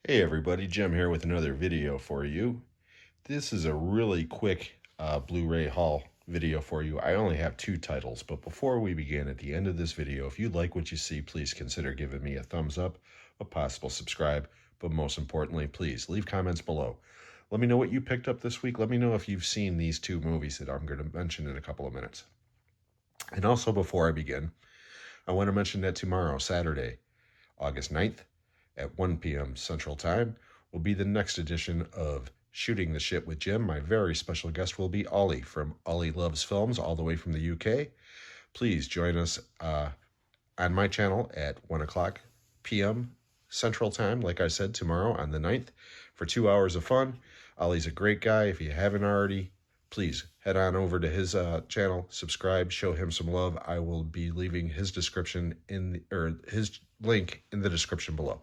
Hey everybody, Jim here with another video for you. This is a really quick Blu-ray haul video for you. I only have two titles, but before we begin, at the end of this video, if you like what you see, please consider giving me a thumbs up, a possible subscribe, but most importantly, please leave comments below. Let me know what you picked up this week. Let me know if you've seen these two movies that I'm going to mention in a couple of minutes. And also, before I begin, I want to mention that tomorrow, Saturday, August 9th, at 1 p.m. Central Time, will be the next edition of Shooting the Shit with Jim. My very special guest will be Ollie from Ollie Loves Films, all the way from the UK. Please join us on my channel at 1 o'clock p.m. Central Time, like I said, tomorrow on the 9th, for 2 hours of fun. Ollie's a great guy. If you haven't already, please head on over to his channel, subscribe, show him some love. I will be leaving his description his link in the description below.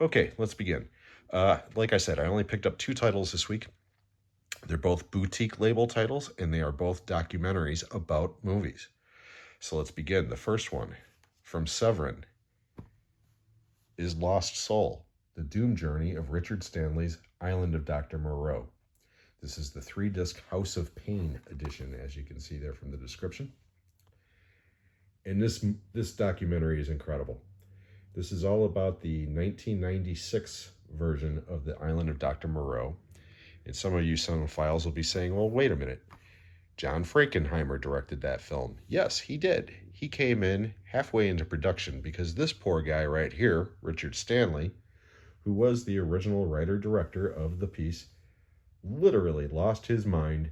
Okay, let's begin. Like I said, I only picked up two titles this week. They're both boutique label titles, and they are both documentaries about movies. So let's begin. The first one, from Severin, is Lost Soul, the Doom Journey of Richard Stanley's Island of Dr. Moreau. This is the 3-disc House of Pain edition, as you can see there from the description. And this documentary is incredible. This is all about the 1996 version of the Island of Dr. Moreau. And some of you cinephiles will be saying, well, wait a minute. John Frankenheimer directed that film. Yes, he did. He came in halfway into production because this poor guy right here, Richard Stanley, who was the original writer-director of the piece, literally lost his mind,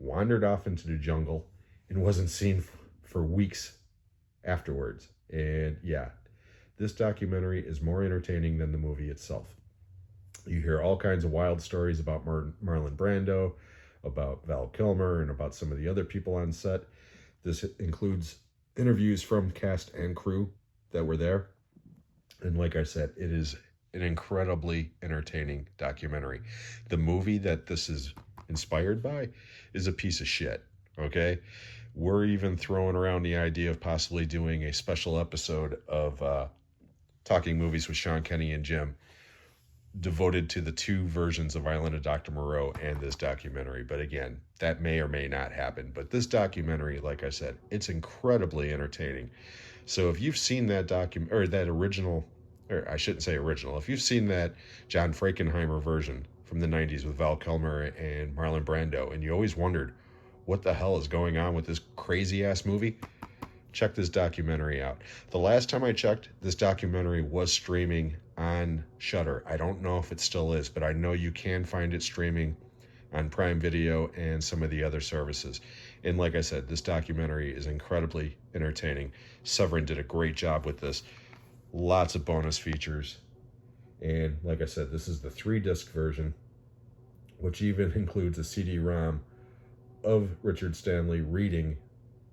wandered off into the jungle, and wasn't seen for weeks afterwards. And yeah, this documentary is more entertaining than the movie itself. You hear all kinds of wild stories about Marlon Brando, about Val Kilmer, and about some of the other people on set. This includes interviews from cast and crew that were there. And like I said, it is an incredibly entertaining documentary. The movie that this is inspired by is a piece of shit, okay? We're even throwing around the idea of possibly doing a special episode of Talking Movies with Sean Kenny and Jim, devoted to the two versions of Island of Dr. Moreau and this documentary. But again, that may or may not happen. But this documentary, like I said, it's incredibly entertaining. So if you've seen that original, or I shouldn't say original, if you've seen that John Frankenheimer version from the 90s with Val Kilmer and Marlon Brando, and you always wondered what the hell is going on with this crazy ass movie, check this documentary out. The last time I checked, this documentary was streaming on Shudder. I don't know if it still is, but I know you can find it streaming on Prime Video and some of the other services. And like I said, this documentary is incredibly entertaining. Severin did a great job with this. Lots of bonus features. And like I said, this is the 3-disc version, which even includes a CD-ROM of Richard Stanley reading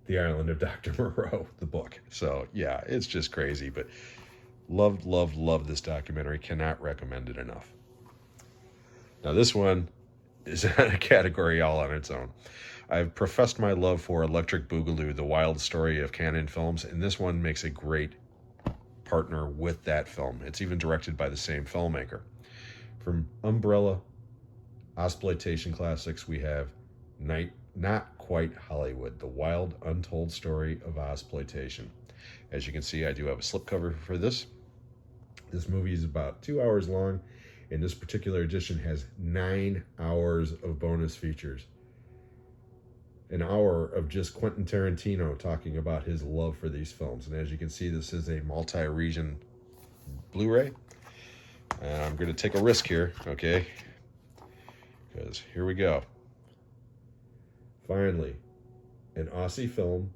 The Island of Dr. Moreau, the book. So yeah, it's just crazy, but love this documentary. Cannot recommend it enough. Now this one is in a category all on its own. I've professed my love for Electric Boogaloo, the wild story of Canon Films, and this one makes a great partner with that film. It's even directed by the same filmmaker. From Umbrella Exploitation Classics, we have Not Quite Hollywood, the wild, untold story of Ozploitation. As you can see, I do have a slipcover for this. This movie is about 2 hours long, and this particular edition has 9 hours of bonus features. An hour of just Quentin Tarantino talking about his love for these films. And as you can see, this is a multi-region Blu-ray. And I'm going to take a risk here, okay? Because here we go. Finally, an Aussie film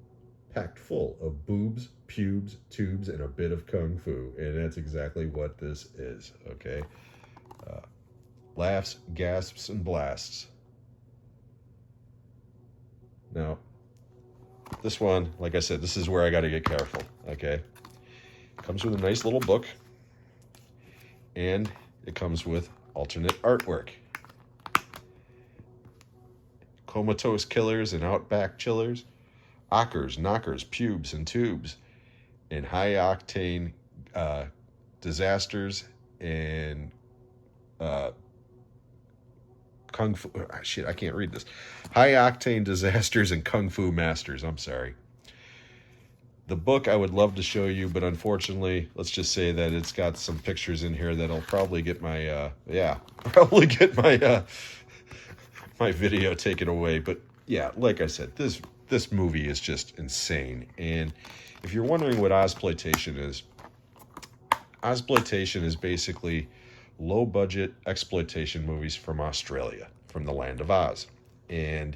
packed full of boobs, pubes, tubes, and a bit of kung fu. And that's exactly what this is, okay? Laughs, gasps, and blasts. Now, this one, like I said, this is where I got to get careful, okay? It comes with a nice little book, and it comes with alternate artwork. Comatose killers and outback chillers, ockers, knockers, pubes, and tubes, and high-octane disasters and Kung Fu. Shit, I can't read this. High Octane Disasters and Kung Fu Masters. I'm sorry. The book I would love to show you, but unfortunately, let's just say that it's got some pictures in here that'll probably get my probably get my video taken away. But yeah, like I said, this movie is just insane. And if you're wondering what Ozploitation is basically low budget exploitation movies from Australia, from the land of Oz. And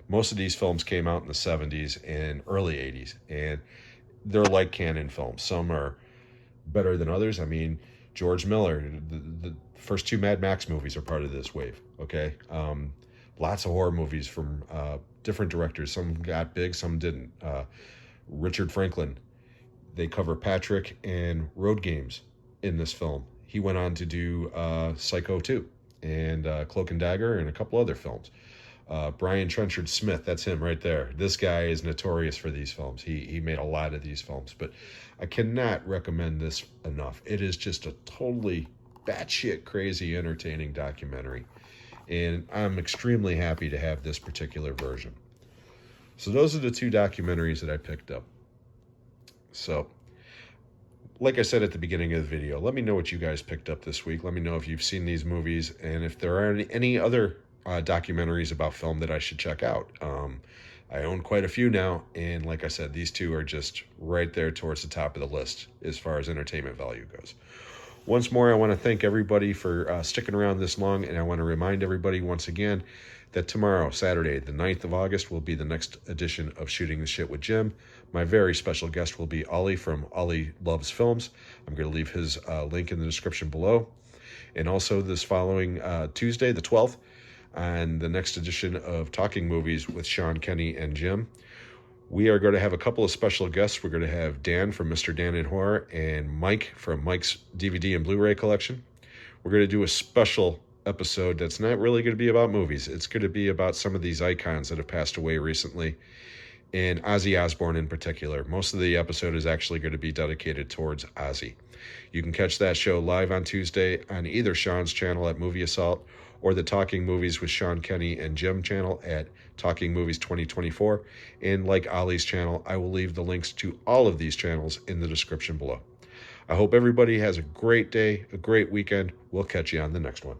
most of these films came out in the 70s and early 80s, and they're like canon films. Some are better than others. I mean, George Miller, the first two Mad Max movies are part of this wave, okay? Lots of horror movies from different directors. Some got big, some didn't. Richard Franklin, they cover Patrick and Road Games in this film. He went on to do Psycho 2 and Cloak and Dagger and a couple other films. Brian Trenchard Smith, that's him right there. This guy is notorious for these films. He made a lot of these films, but I cannot recommend this enough. It is just a totally batshit crazy entertaining documentary, and I'm extremely happy to have this particular version. So those are the two documentaries that I picked up. So, like I said at the beginning of the video, let me know what you guys picked up this week. Let me know if you've seen these movies and if there are any other documentaries about film that I should check out. I own quite a few now, and like I said, these two are just right there towards the top of the list as far as entertainment value goes. Once more, I want to thank everybody for sticking around this long, and I want to remind everybody once again that tomorrow, Saturday, the 9th of August, will be the next edition of Shooting the Shit with Jim. My very special guest will be Ollie from Ollie Loves Films. I'm going to leave his link in the description below. And also this following Tuesday, the 12th, and the next edition of Talking Movies with Sean, Kenny, and Jim. We are going to have a couple of special guests. We're going to have Dan from Mr. Dan in Horror and Mike from Mike's DVD and Blu-ray collection. We're going to do a special episode that's not really going to be about movies. It's going to be about some of these icons that have passed away recently, and Ozzy Osbourne in particular. Most of the episode is actually going to be dedicated towards Ozzy. You can catch that show live on Tuesday on either Sean's channel at Movie Assault or the Talking Movies with Sean, Kenny, and Jim channel at Talking Movies 2024. And like Ollie's channel, I will leave the links to all of these channels in the description below. I hope everybody has a great day, a great weekend. We'll catch you on the next one.